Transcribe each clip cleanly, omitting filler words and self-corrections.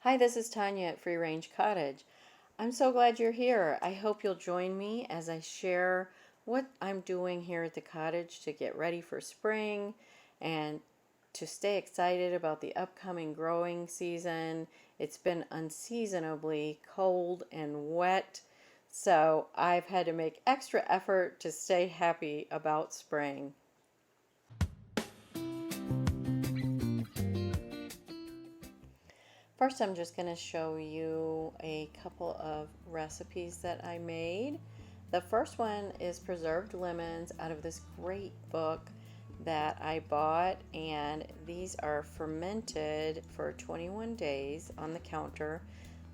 Hi, this is Tanya at Free Range Cottage. I'm so glad you're here. I hope you'll join me as I share what I'm doing here at the cottage to get ready for spring and to stay excited about the upcoming growing season. It's been unseasonably cold and wet, so I've had to make extra effort to stay happy about spring. First, I'm just going to show you a couple of recipes that I made. The first one is preserved lemons out of this great book that I bought, and these are fermented for 21 days on the counter.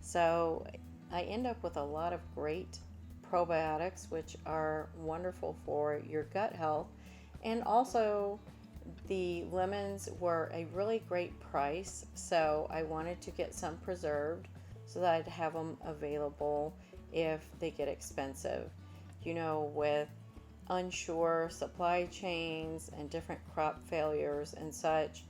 So I end up with a lot of great probiotics, which are wonderful for your gut health, and also the lemons were a really great price, so I wanted to get some preserved so that I'd have them available if they get expensive. With unsure supply chains and different crop failures and such,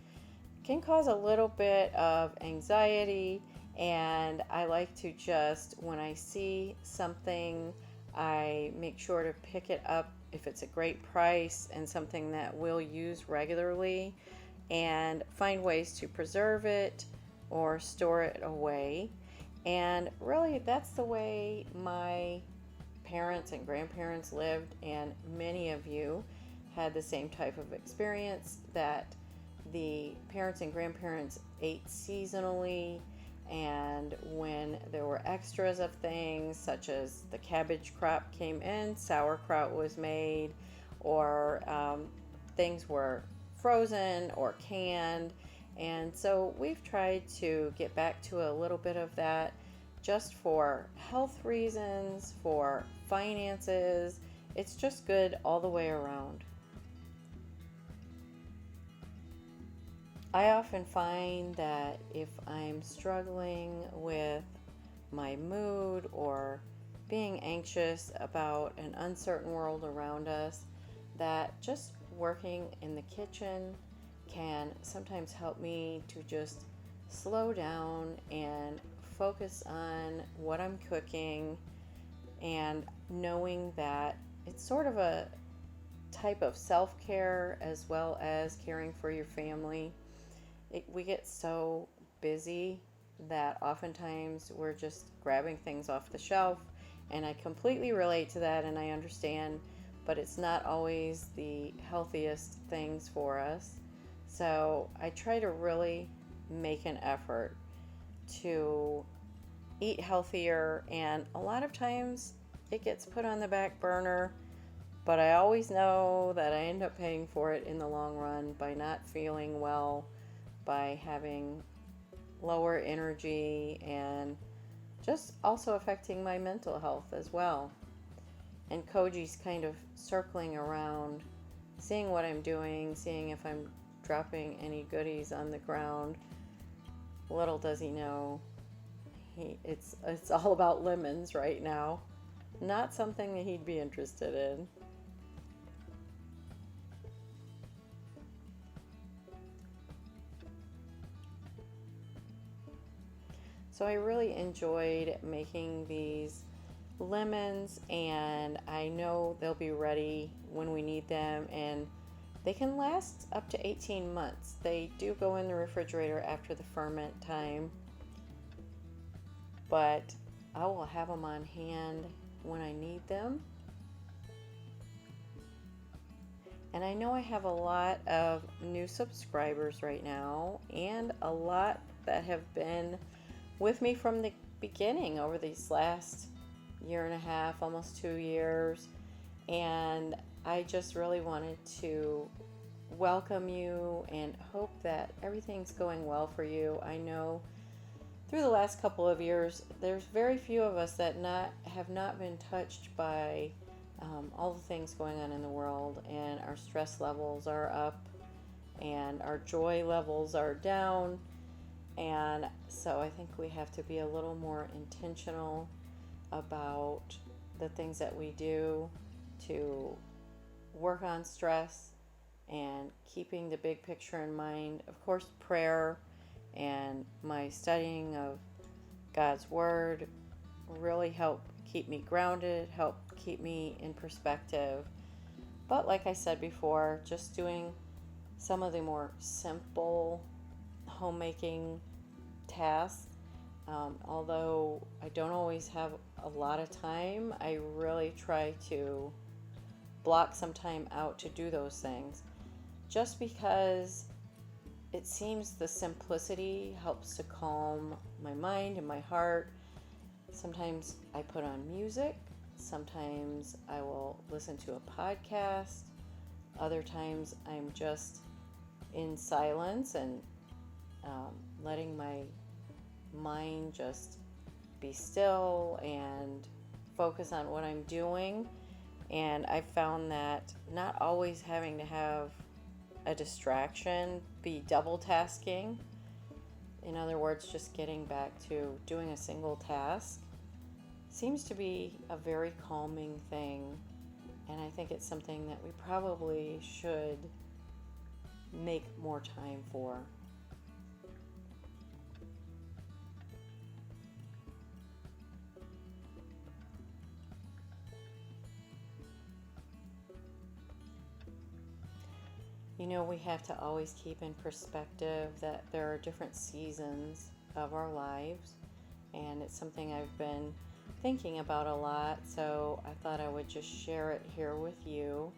can cause a little bit of anxiety, and I like to just, when I see something, I make sure to pick it up if it's a great price and something that we'll use regularly, and find ways to preserve it or store it away. And really, that's the way my parents and grandparents lived, and many of you had the same type of experience, that the parents and grandparents ate seasonally, and when there were extras of things such as the cabbage crop came in, sauerkraut was made, or things were frozen or canned. And so we've tried to get back to a little bit of that, just for health reasons, for finances. It's just good all the way around. I often find that if I'm struggling with my mood or being anxious about an uncertain world around us, that just working in the kitchen can sometimes help me to just slow down and focus on what I'm cooking, and knowing that it's sort of a type of self-care as well as caring for your family. We get so busy that oftentimes we're just grabbing things off the shelf, and I completely relate to that, and I understand, but it's not always the healthiest things for us. So I try to really make an effort to eat healthier, and a lot of times it gets put on the back burner, but I always know that I end up paying for it in the long run by not feeling well, by having lower energy, and just also affecting my mental health as well. And Koji's kind of circling around, seeing what I'm doing, seeing if I'm dropping any goodies on the ground. Little does he know, it's all about lemons right now. Not something that he'd be interested in. So I really enjoyed making these lemons, and I know they'll be ready when we need them, and they can last up to 18 months. They do go in the refrigerator after the ferment time, but I will have them on hand when I need them. And I know I have a lot of new subscribers right now, and a lot that have been with me from the beginning over these last year and a half, almost 2 years. And I just really wanted to welcome you and hope that everything's going well for you. I know through the last couple of years, there's very few of us that have not been touched by all the things going on in the world, and our stress levels are up and our joy levels are down. And so I think we have to be a little more intentional about the things that we do to work on stress and keeping the big picture in mind. Of course, prayer and my studying of God's Word really help keep me grounded, help keep me in perspective. But like I said before, just doing some of the more simple homemaking tasks, although I don't always have a lot of time, I really try to block some time out to do those things, just because it seems the simplicity helps to calm my mind and my heart. Sometimes I put on music, sometimes I will listen to a podcast, other times I'm just in silence and letting my mind just be still and focus on what I'm doing. And I found that not always having to have a distraction, be double tasking, in other words, just getting back to doing a single task, seems to be a very calming thing. And I think it's something that we probably should make more time for. You know, we have to always keep in perspective that there are different seasons of our lives, and it's something I've been thinking about a lot, so I thought I would just share it here with you.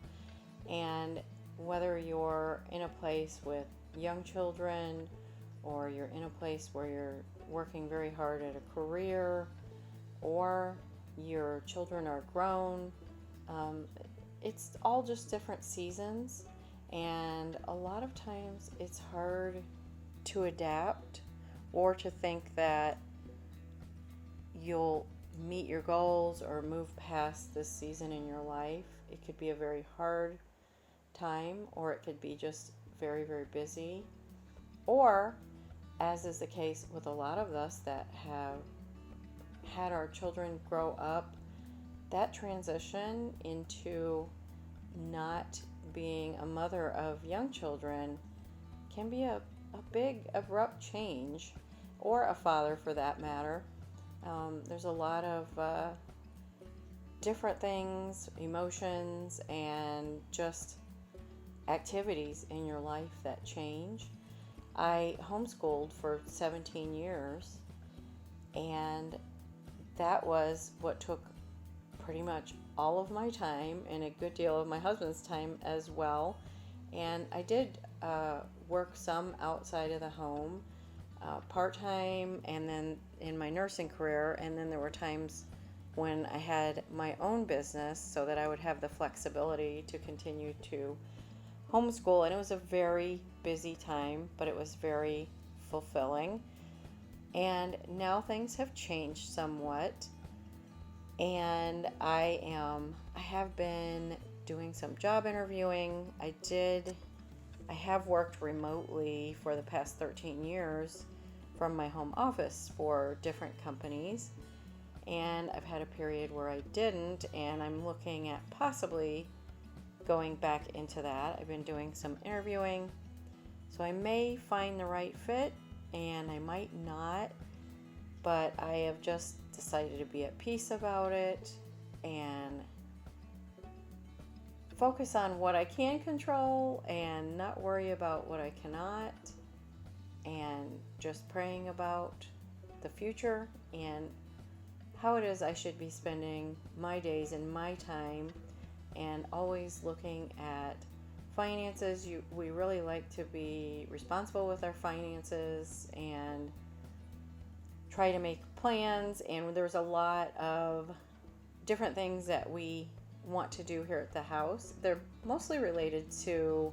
And whether you're in a place with young children, or you're in a place where you're working very hard at a career, or your children are grown, it's all just different seasons. And a lot of times it's hard to adapt or to think that you'll meet your goals or move past this season in your life. It could be a very hard time, or it could be just very, very busy. Or, as is the case with a lot of us that have had our children grow up, that transition into not being a mother of young children can be a big abrupt change, or a father for that matter. There's a lot of different things, emotions, and just activities in your life that change. I homeschooled for 17 years, and that was what took pretty much all of my time and a good deal of my husband's time as well. And I did work some outside of the home, part-time, and then in my nursing career, and then there were times when I had my own business so that I would have the flexibility to continue to homeschool. And it was a very busy time, but it was very fulfilling. And now things have changed somewhat, and I have been doing some job interviewing. I have worked remotely for the past 13 years from my home office for different companies, and I've had a period where I didn't, and I'm looking at possibly going back into that. I've been doing some interviewing, so I may find the right fit and I might not, but I have just decided to be at peace about it and focus on what I can control and not worry about what I cannot, and just praying about the future and how it is I should be spending my days and my time, and always looking at finances. We really like to be responsible with our finances and try to make plans, and there's a lot of different things that we want to do here at the house. They're mostly related to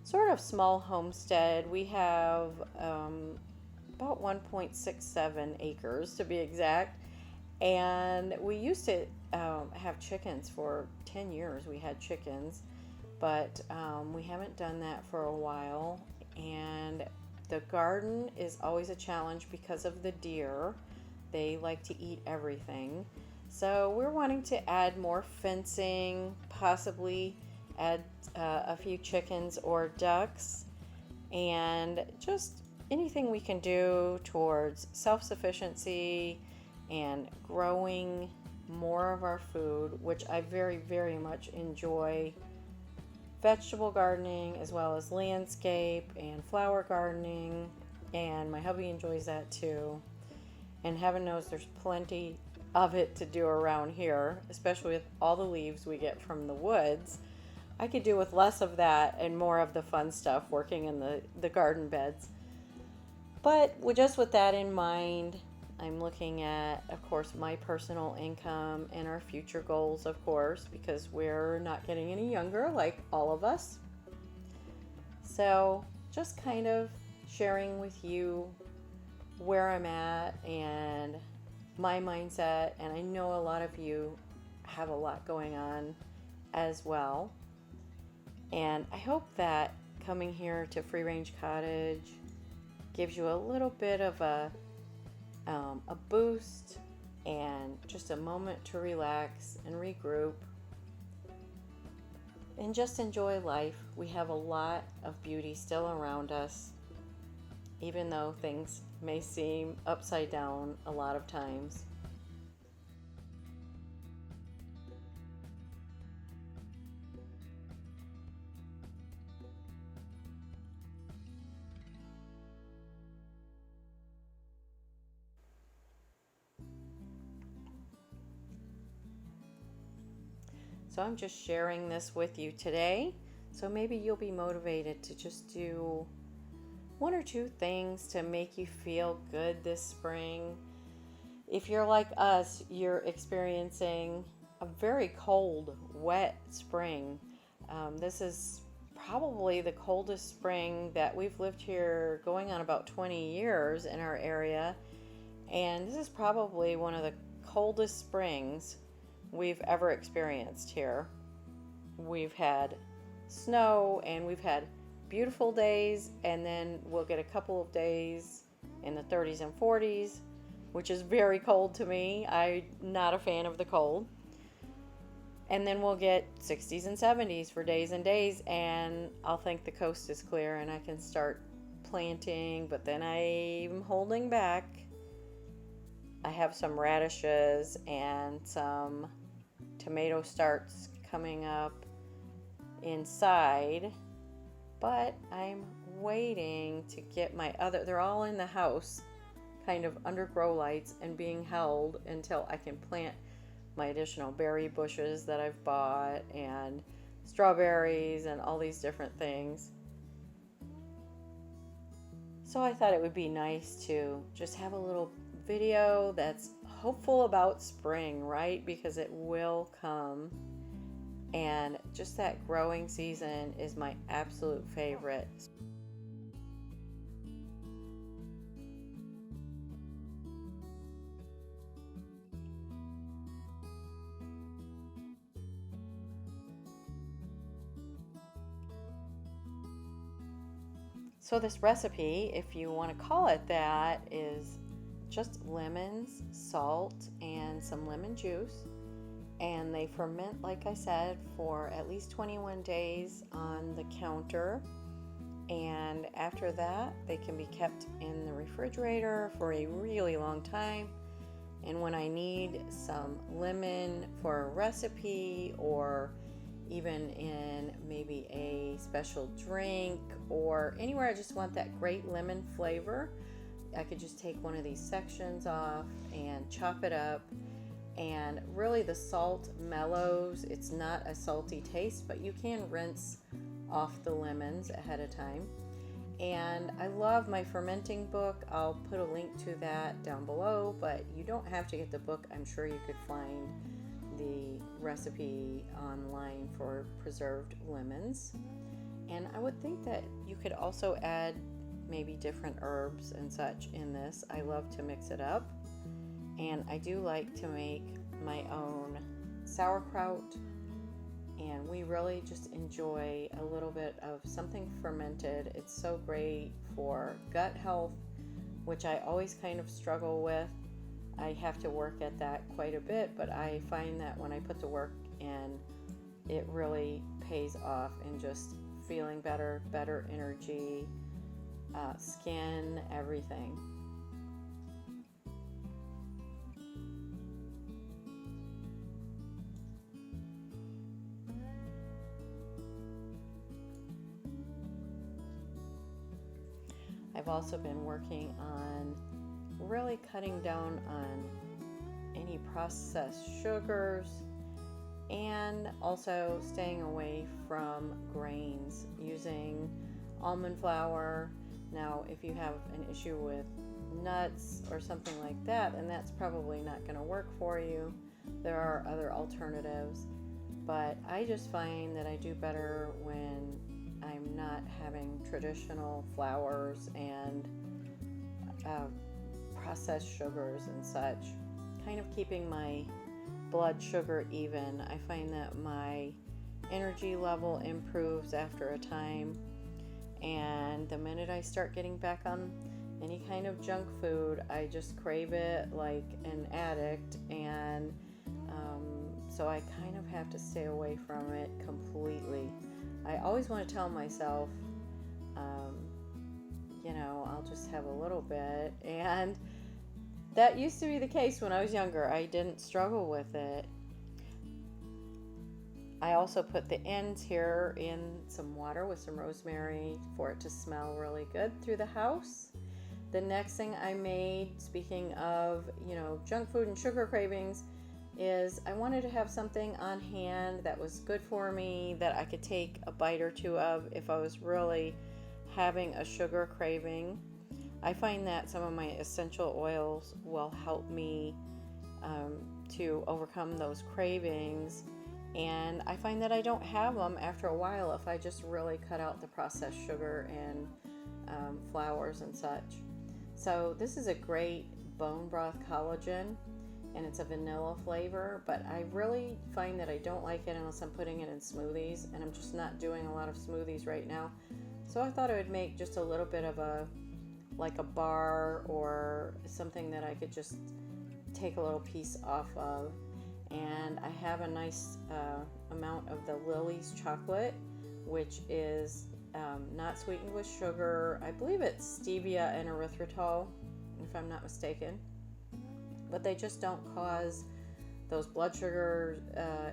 sort of small homestead. We have about 1.67 acres to be exact, and we used to have chickens for 10 years. We had chickens, but we haven't done that for a while, and the garden is always a challenge because of the deer. They like to eat everything. So we're wanting to add more fencing, possibly add a few chickens or ducks, and just anything we can do towards self-sufficiency and growing more of our food, which I very, very much enjoy. Vegetable gardening as well as landscape and flower gardening, and my hubby enjoys that too. And heaven knows there's plenty of it to do around here, especially with all the leaves we get from the woods. I could do with less of that and more of the fun stuff working in the garden beds. But just with that in mind, I'm looking at, of course, my personal income and our future goals, of course, because we're not getting any younger like all of us. So just kind of sharing with you where I'm at and my mindset. And I know a lot of you have a lot going on as well. And I hope that coming here to Free Range Cottage gives you a little bit of a boost and just a moment to relax and regroup and just enjoy life. We have a lot of beauty still around us, even though things may seem upside down a lot of times. So I'm just sharing this with you today. So maybe you'll be motivated to just do one or two things to make you feel good this spring. If you're like us, you're experiencing a very cold, wet spring. This is probably the coldest spring that we've lived here going on about 20 years in our area. And this is probably one of the coldest springs we've ever experienced here. We've had snow and we've had beautiful days, and then we'll get a couple of days in the 30s and 40s, which is very cold to me. I'm not a fan of the cold. And then we'll get 60s and 70s for days and days, and I'll think the coast is clear and I can start planting, but then I'm holding back. I have some radishes and some tomato starts coming up inside, but I'm waiting to get my other, they're all in the house kind of under grow lights and being held until I can plant my additional berry bushes that I've bought and strawberries and all these different things. So I thought it would be nice to just have a little video that's hopeful about spring, right? Because it will come, and just that growing season is my absolute favorite. So this recipe, if you want to call it that, is just lemons, salt, and some lemon juice. And they ferment, like I said, for at least 21 days on the counter. And after that, they can be kept in the refrigerator for a really long time. And when I need some lemon for a recipe, or even in maybe a special drink, or anywhere I just want that great lemon flavor, I could just take one of these sections off and chop it up. And really the salt mellows. It's not a salty taste, but you can rinse off the lemons ahead of time. And I love my fermenting book. I'll put a link to that down below, but you don't have to get the book. I'm sure you could find the recipe online for preserved lemons. And I would think that you could also add maybe different herbs and such in this. I love to mix it up. And I do like to make my own sauerkraut, and we really just enjoy a little bit of something fermented. It's so great for gut health, which I always kind of struggle with. I have to work at that quite a bit, but I find that when I put the work in, it really pays off in just feeling better, better energy, skin, everything. I've also been working on really cutting down on any processed sugars and also staying away from grains, using almond flour. Now, if you have an issue with nuts or something like that, then that's probably not going to work for you. There are other alternatives, but I just find that I do better when I'm not having traditional flours and processed sugars and such, kind of keeping my blood sugar even. I find that my energy level improves after a time, and the minute I start getting back on any kind of junk food, I just crave it like an addict, and so I kind of have to stay away from it completely. I always want to tell myself, I'll just have a little bit, and that used to be the case when I was younger. I didn't struggle with it. I also put the ends here in some water with some rosemary for it to smell really good through the house. The next thing I made, speaking of, junk food and sugar cravings, is I wanted to have something on hand that was good for me, that I could take a bite or two of if I was really having a sugar craving. I find that some of my essential oils will help me to overcome those cravings, and I find that I don't have them after a while if I just really cut out the processed sugar and flours and such. So this is a great bone broth collagen, and it's a vanilla flavor, but I really find that I don't like it unless I'm putting it in smoothies, and I'm just not doing a lot of smoothies right now. So I thought I would make just a little bit of a bar or something that I could just take a little piece off of. And I have a nice amount of the Lily's chocolate, which is not sweetened with sugar. I believe it's stevia and erythritol, if I'm not mistaken. But they just don't cause those blood sugar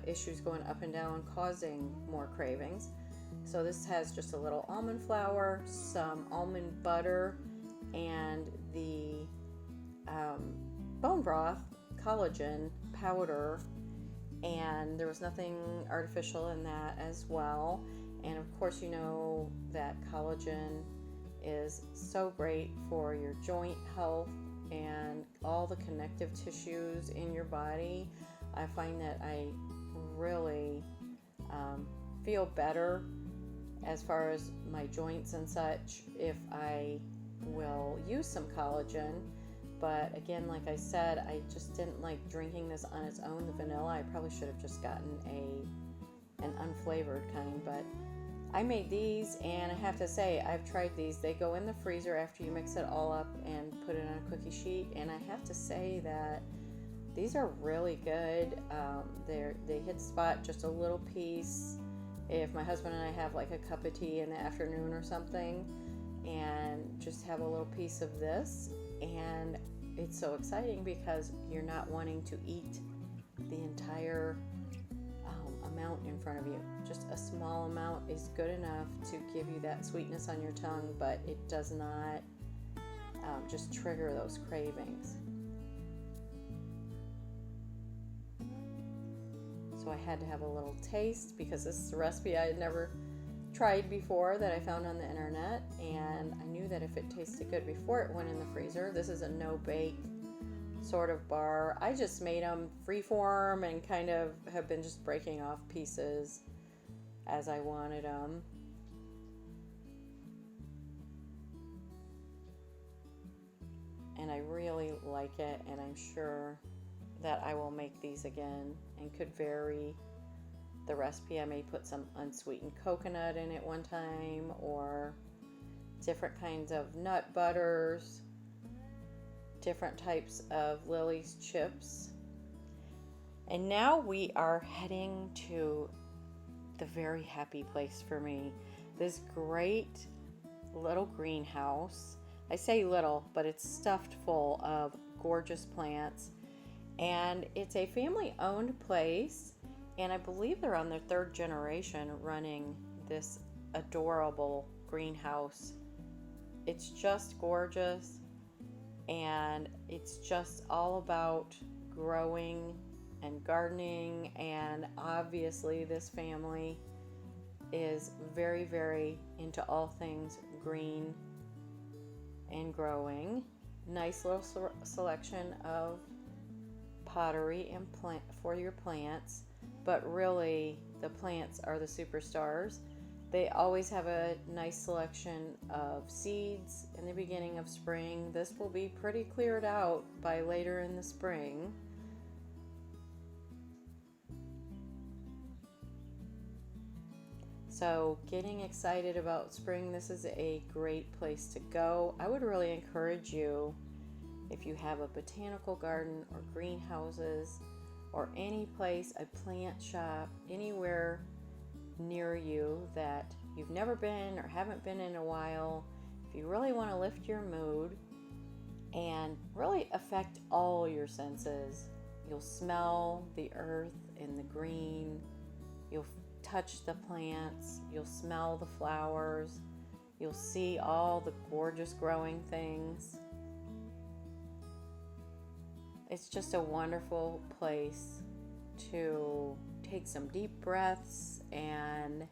issues going up and down, causing more cravings. So this has just a little almond flour, some almond butter, and the bone broth collagen powder, and there was nothing artificial in that as well. And of course, you know that collagen is so great for your joint health and all the connective tissues in your body. I find that I really feel better as far as my joints and such if I will use some collagen. But again, like I said, I just didn't like drinking this on its own, the vanilla. I probably should have just gotten an unflavored kind, but I made these, and I have to say, I've tried these. They go in the freezer after you mix it all up and put it on a cookie sheet, and I have to say that these are really good. They hit the spot, just a little piece. If my husband and I have like a cup of tea in the afternoon or something, and just have a little piece of this, and it's so exciting because you're not wanting to eat the entire amount in front of you. Just a small amount is good enough to give you that sweetness on your tongue, but it does not just trigger those cravings. So I had to have a little taste because this is a recipe I had never tried before that I found on the internet, and I knew that if it tasted good before it went in the freezer. This is a no-bake sort of bar. I just made them freeform and kind of have been just breaking off pieces as I wanted them. And I really like it, and I'm sure that I will make these again and could vary the recipe. I may put some unsweetened coconut in it one time, or different kinds of nut butters, different types of Lily's chips. And now we are heading to the very happy place for me. This great little greenhouse. I say little, but it's stuffed full of gorgeous plants. And it's a family-owned place, and I believe they're on their third generation running this adorable greenhouse. It's just gorgeous, and it's just all about growing and gardening, and obviously this family is very, very into all things green and growing. Nice little selection of pottery and plant for your plants, but really the plants are the superstars. They always have a nice selection of seeds in the beginning of spring. This will be pretty cleared out by later in the spring. So getting excited about spring, this is a great place to go. I would really encourage you, if you have a botanical garden or greenhouses or any place, a plant shop, anywhere near you that you've never been or haven't been in a while, if you really want to lift your mood and really affect all your senses, you'll smell the earth and the green, you'll touch the plants, you'll smell the flowers, you'll see all the gorgeous growing things. It's just a wonderful place to take some deep breaths and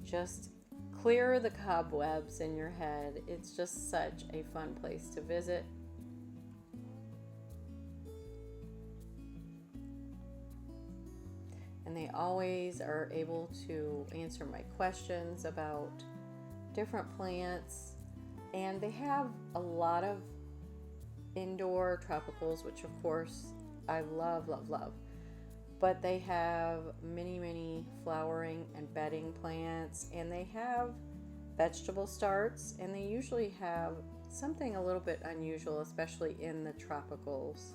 just clear the cobwebs in your head. It's just such a fun place to visit. And they always are able to answer my questions about different plants. And they have a lot of indoor tropicals, which of course I love, love, love. But they have many, many flowering and bedding plants, and they have vegetable starts, and they usually have something a little bit unusual, especially in the tropicals.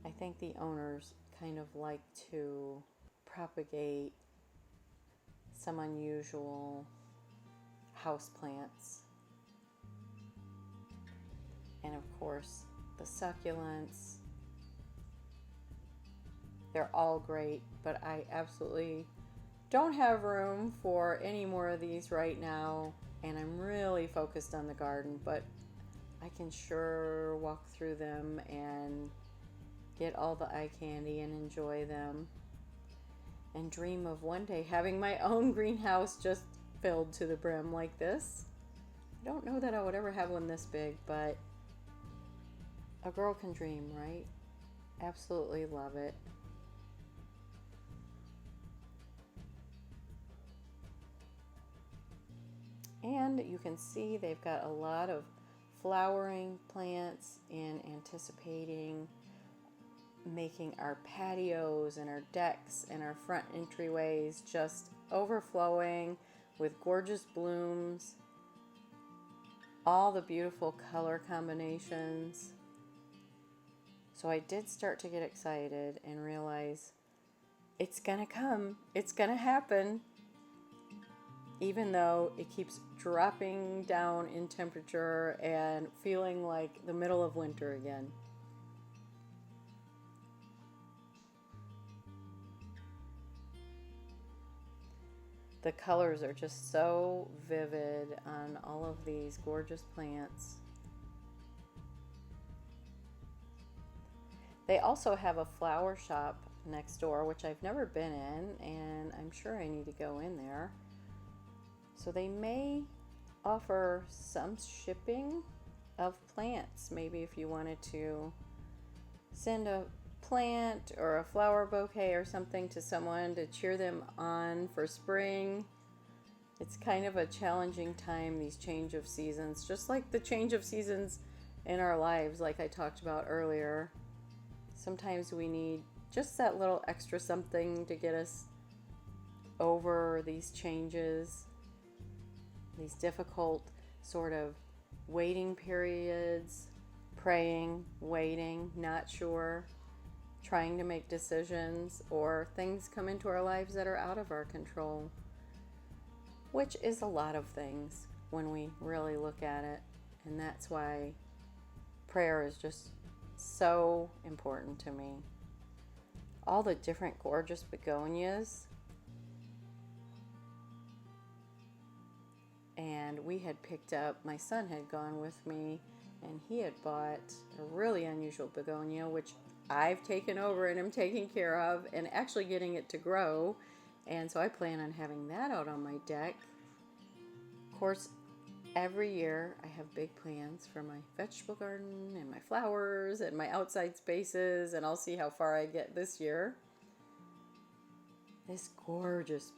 I think the owners kind of like to propagate some unusual house plants. And of course, the succulents. They're all great, but I absolutely don't have room for any more of these right now, and I'm really focused on the garden, but I can sure walk through them and get all the eye candy and enjoy them and dream of one day having my own greenhouse just filled to the brim like this. I don't know that I would ever have one this big, but a girl can dream, right? Absolutely love it. And you can see they've got a lot of flowering plants in anticipating making our patios and our decks and our front entryways just overflowing with gorgeous blooms, all the beautiful color combinations. So I did start to get excited and realize it's gonna come, it's gonna happen, even though it keeps dropping down in temperature and feeling like the middle of winter again. The colors are just so vivid on all of these gorgeous plants. They also have a flower shop next door, which I've never been in, and I'm sure I need to go in there. So they may offer some shipping of plants. Maybe if you wanted to send a plant or a flower bouquet or something to someone to cheer them on for spring. It's kind of a challenging time, these change of seasons, just like the change of seasons in our lives, like I talked about earlier. Sometimes we need just that little extra something to get us over these changes, these difficult sort of waiting periods, praying, waiting, not sure, trying to make decisions, or things come into our lives that are out of our control. which is a lot of things when we really look at it. And that's why prayer is just so important to me. All the different gorgeous begonias. And we had picked up, my son had gone with me, and he had bought a really unusual begonia, which I've taken over and am taking care of and actually getting it to grow. And so I plan on having that out on my deck. Of course, every year I have big plans for my vegetable garden and my flowers and my outside spaces, and I'll see how far I get this year. This gorgeous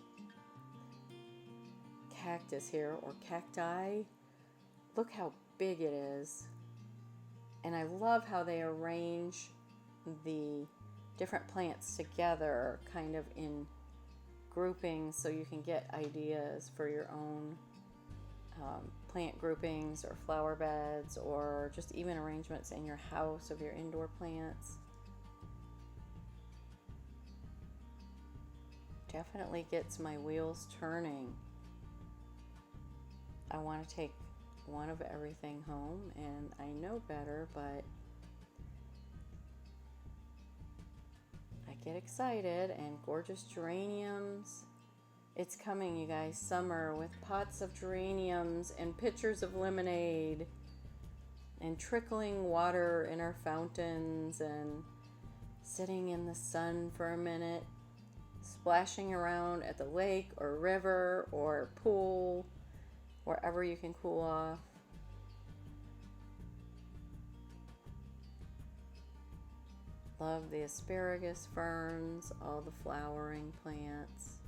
cactus here, or cacti, look how big it is. And I love how they arrange the different plants together kind of in groupings so you can get ideas for your own plant groupings or flower beds, or just even arrangements in your house of your indoor plants. Definitely gets my wheels turning. I want to take one of everything home, and I know better, but I get excited. And gorgeous geraniums. It's coming, you guys, summer, with pots of geraniums and pitchers of lemonade and trickling water in our fountains and sitting in the sun for a minute, splashing around at the lake or river or pool, wherever you can cool off. Love the asparagus ferns, all the flowering plants.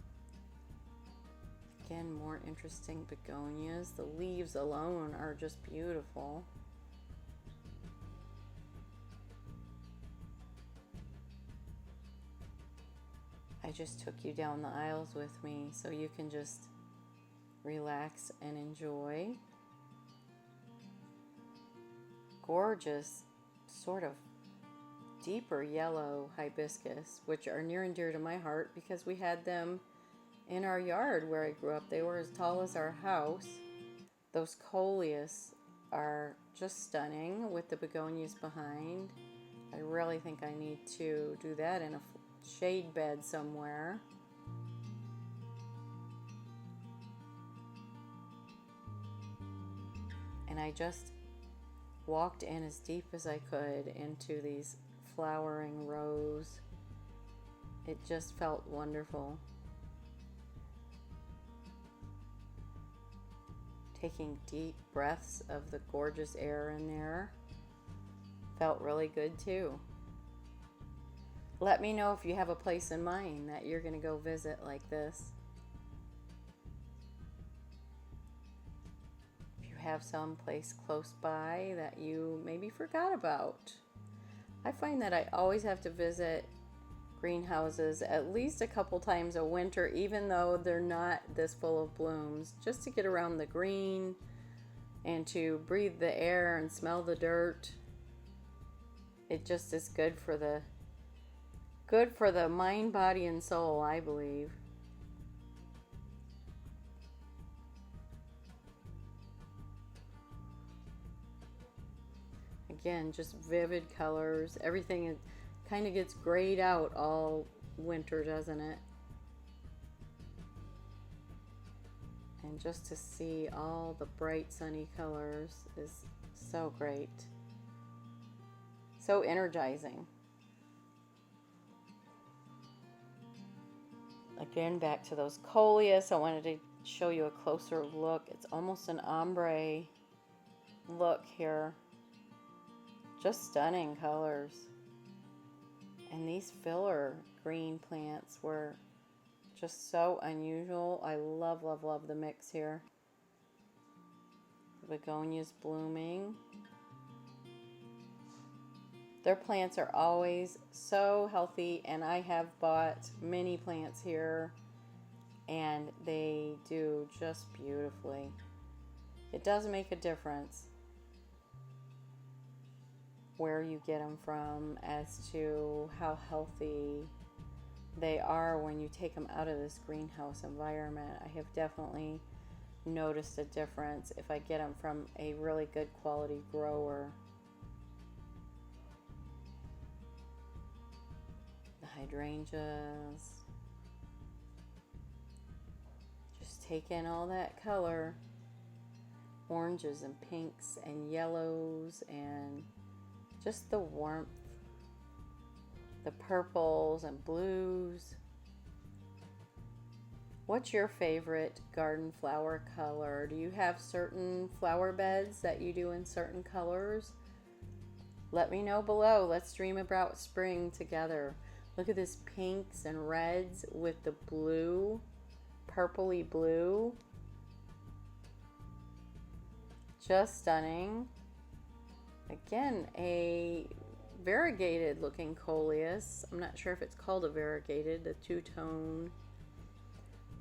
Again, more interesting begonias. The leaves alone are just beautiful. I just took you down the aisles with me so you can just relax and enjoy. Gorgeous, sort of deeper yellow hibiscus, which are near and dear to my heart because we had them in our yard where I grew up. They were as tall as our house. Those coleus are just stunning with the begonias behind. I really think I need to do that in a shade bed somewhere. And I just walked in as deep as I could into these flowering rows. It just felt wonderful. Taking deep breaths of the gorgeous air in there felt really good too. Let me know if you have a place in mind that you're going to go visit like this. If you have some place close by that you maybe forgot about. I find that I always have to visit greenhouses at least a couple times a winter, even though they're not this full of blooms, just to get around the green and to breathe the air and smell the dirt. It just is good for the mind, body, and soul, I believe. Again, just vivid colors. Everything kind of gets grayed out all winter, doesn't it? And just to see all the bright sunny colors is so great. So energizing. Again, back to those coleus. I wanted to show you a closer look. It's almost an ombre look here. Just stunning colors. And these filler green plants were just so unusual. I love, love, love the mix here. The begonias blooming. Their plants are always so healthy, and I have bought many plants here, and they do just beautifully. It does make a difference where you get them from as to how healthy they are when you take them out of this greenhouse environment. I have definitely notice a difference if I get them from a really good quality grower. The hydrangeas. Just take in all that color. Oranges and pinks and yellows and just the warmth. The purples and blues. What's your favorite garden flower color? Do you have certain flower beds that you do in certain colors? Let me know below. Let's dream about spring together. Look at this pinks and reds with the blue, purpley blue. Just stunning. Again, a variegated looking coleus. I'm not sure if it's called a variegated, the two-tone.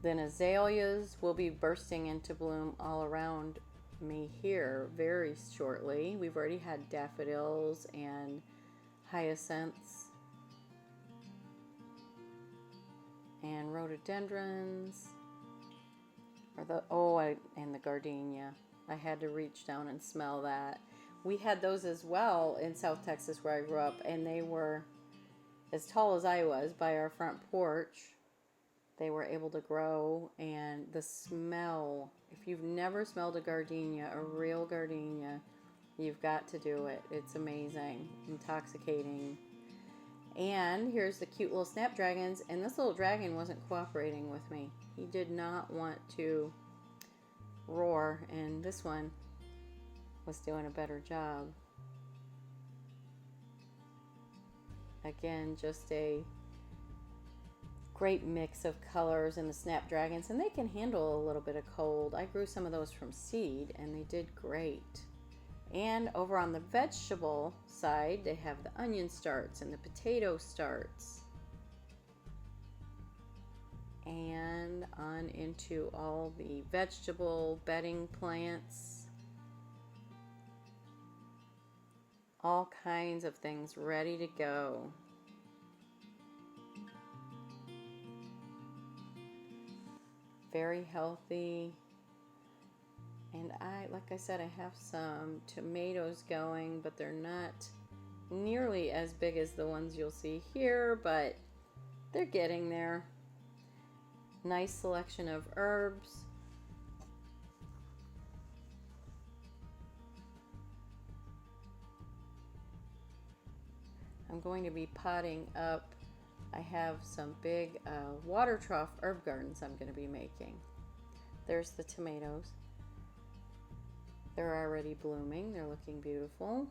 Then azaleas will be bursting into bloom all around me here very shortly. We've already had daffodils and hyacinths and rhododendrons. And the gardenia. I had to reach down and smell that. We had those as well in South Texas where I grew up, and they were as tall as I was by our front porch. They were able to grow, and the smell, if you've never smelled a gardenia, a real gardenia, you've got to do it. It's amazing, intoxicating. And here's the cute little snapdragons, and this little dragon wasn't cooperating with me. He did not want to roar, and this one was doing a better job. Again, just a great mix of colors in the snapdragons, and they can handle a little bit of cold. I grew some of those from seed and they did great. And over on the vegetable side, they have the onion starts and the potato starts. And on into all the vegetable bedding plants. All kinds of things ready to go. Very healthy. And like I said, I have some tomatoes going, but they're not nearly as big as the ones you'll see here, but they're getting there. Nice selection of herbs. I'm going to be potting up. I have some big water trough herb gardens I'm going to be making. There's the tomatoes. They're already blooming. They're looking beautiful.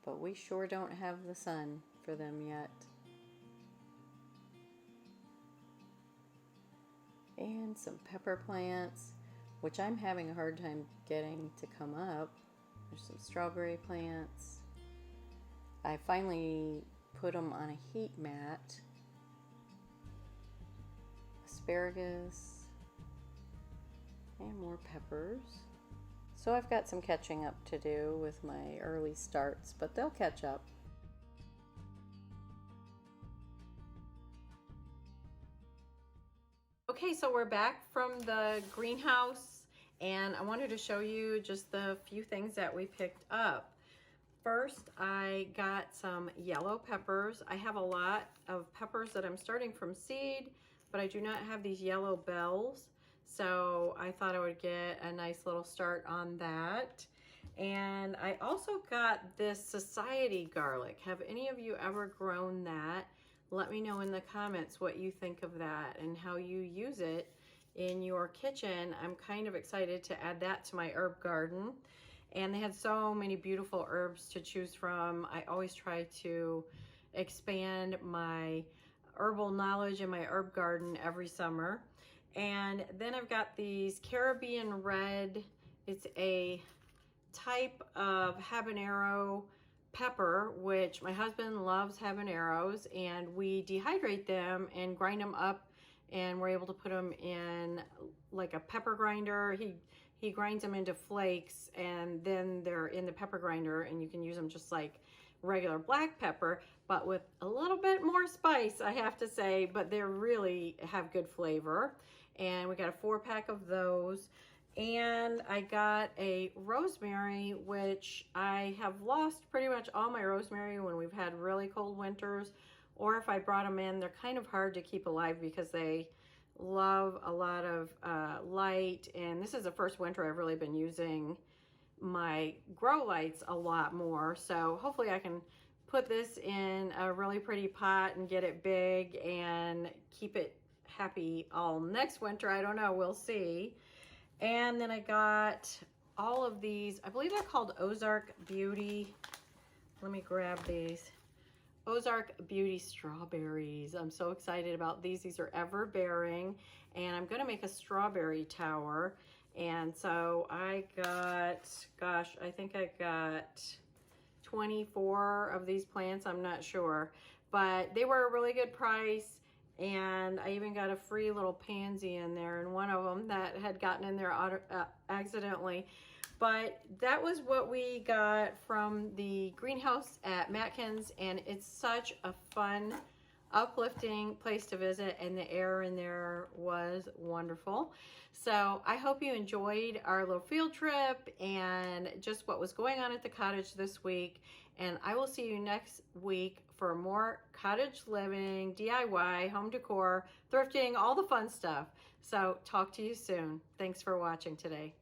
But we sure don't have the sun for them yet. And some pepper plants, which I'm having a hard time getting to come up. There's some strawberry plants. I finally put them on a heat mat. Asparagus and more peppers. So I've got some catching up to do with my early starts, but they'll catch up. Okay, so we're back from the greenhouse, and I wanted to show you just the few things that we picked up. First, I got some yellow peppers. I have a lot of peppers that I'm starting from seed, but I do not have these yellow bells. So I thought I would get a nice little start on that. And I also got this society garlic. Have any of you ever grown that? Let me know in the comments what you think of that and how you use it in your kitchen. I'm kind of excited to add that to my herb garden. And they had so many beautiful herbs to choose from. I always try to expand my herbal knowledge in my herb garden every summer. And then I've got these Caribbean red. It's a type of habanero pepper, which my husband loves habaneros, and we dehydrate them and grind them up, and we're able to put them in like a pepper grinder. He grinds them into flakes, and then they're in the pepper grinder, and you can use them just like regular black pepper, but with a little bit more spice, I have to say, but they really have good flavor. and we got a 4-pack of those. And I got a rosemary, which I have lost pretty much all my rosemary when we've had really cold winters, or if I brought them in, they're kind of hard to keep alive because they love a lot of light. And this is the first winter I've really been using my grow lights a lot more. So hopefully I can put this in a really pretty pot and get it big and keep it happy all next winter. I don't know, we'll see. And then I got all of these, I believe they're called Ozark Beauty. Let me grab these. Ozark Beauty strawberries. I'm so excited about these. These are ever bearing, and I'm gonna make a strawberry tower. And so I got, gosh, I think I got 24 of these plants, I'm not sure, but they were a really good price. And I even got a free little pansy in there, and one of them that had gotten in there accidentally. But that was what we got from the greenhouse at Matkins, and it's such a fun, uplifting place to visit, and the air in there was wonderful. So I hope you enjoyed our little field trip and just what was going on at the cottage this week. And I will see you next week for more cottage living, DIY, home decor, thrifting, all the fun stuff. So talk to you soon. Thanks for watching today.